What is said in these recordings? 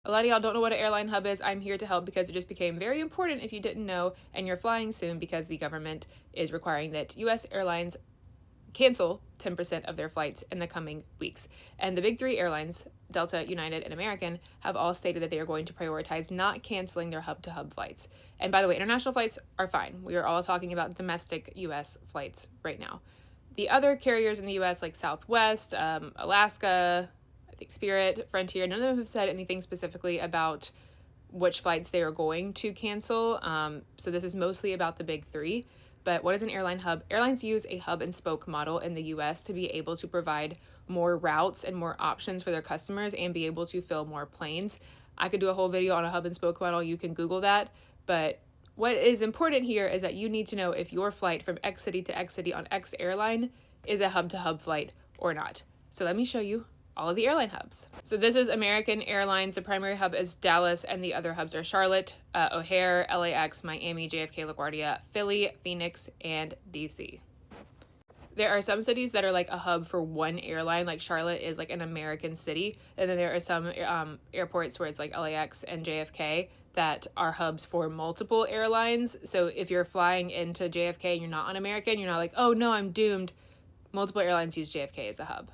A lot of y'all don't know what an airline hub is. I'm here to help because it just became very important if you didn't know, and you're flying soon because the government is requiring that U.S. airlines cancel 10% of their flights in the coming weeks. And the big three airlines, Delta, United, and American, have all stated that they are going to prioritize not canceling their hub-to-hub flights. And by the way, international flights are fine. We are all talking about domestic U.S. flights right now. The other carriers in the U.S., like Southwest, Alaska, I think Spirit, Frontier, none of them have said anything specifically about which flights they are going to cancel. So this is mostly about the big three. But what is an airline hub? Airlines use a hub and spoke model in the US to be able to provide more routes and more options for their customers and be able to fill more planes. I could do a whole video on a hub and spoke model. You can Google that. But what is important here is that you need to know if your flight from X city to X city on X airline is a hub-to-hub flight or not. So let me show you all of the airline hubs. So this is American Airlines. The primary hub is Dallas, and the other hubs are Charlotte, O'Hare, LAX, Miami, JFK, LaGuardia, Philly, Phoenix, and DC. There are some cities that are like a hub for one airline, like Charlotte is like an American city, and then there are some airports where it's like LAX and JFK that are hubs for multiple airlines. So if you're flying into JFK and you're not on American, you're not like, oh no, I'm doomed. Multiple airlines use JFK as a hub.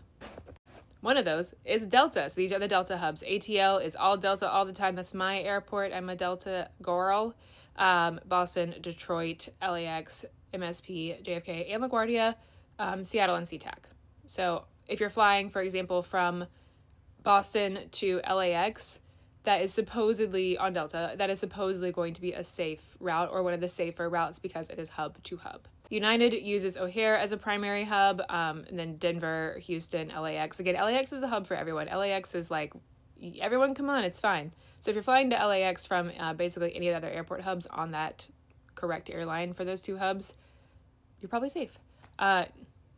One of those is Delta. So these are the Delta hubs. ATL is all Delta all the time. That's my airport. I'm a Delta girl. Boston, Detroit, LAX, MSP, JFK, and LaGuardia, Seattle, and SeaTac. So if you're flying, for example, from Boston to LAX, that is supposedly on Delta, that is supposedly going to be a safe route or one of the safer routes because it is hub to hub. United uses O'Hare as a primary hub, and then Denver, Houston, LAX. Again, LAX is a hub for everyone. LAX is like, everyone come on, it's fine. So if you're flying to LAX from basically any other airport hubs on that correct airline for those two hubs, you're probably safe.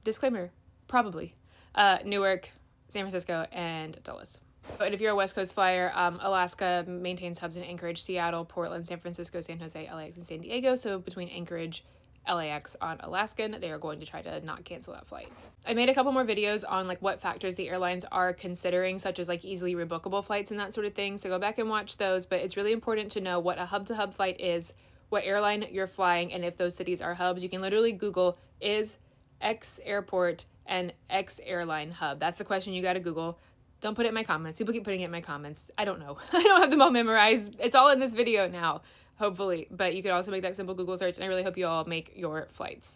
Disclaimer, probably. Newark, San Francisco, and Dulles. But if you're a West Coast flyer, Alaska maintains hubs in Anchorage, Seattle, Portland, San Francisco, San Jose, LAX, and San Diego. So between Anchorage, LAX on Alaskan, they are going to try to not cancel that flight. I made a couple more videos on like what factors the airlines are considering, such as like easily rebookable flights and that sort of thing. So go back and watch those, but it's really important to know what a hub-to-hub flight is, what airline you're flying, and if those cities are hubs. You can literally Google, is X airport an X airline hub? That's the question you got to Google. Don't put it in my comments. People keep putting it in my comments. I don't know. I don't have them all memorized. It's all in this video now, hopefully. But you can also make that simple Google search, and I really hope you all make your flights.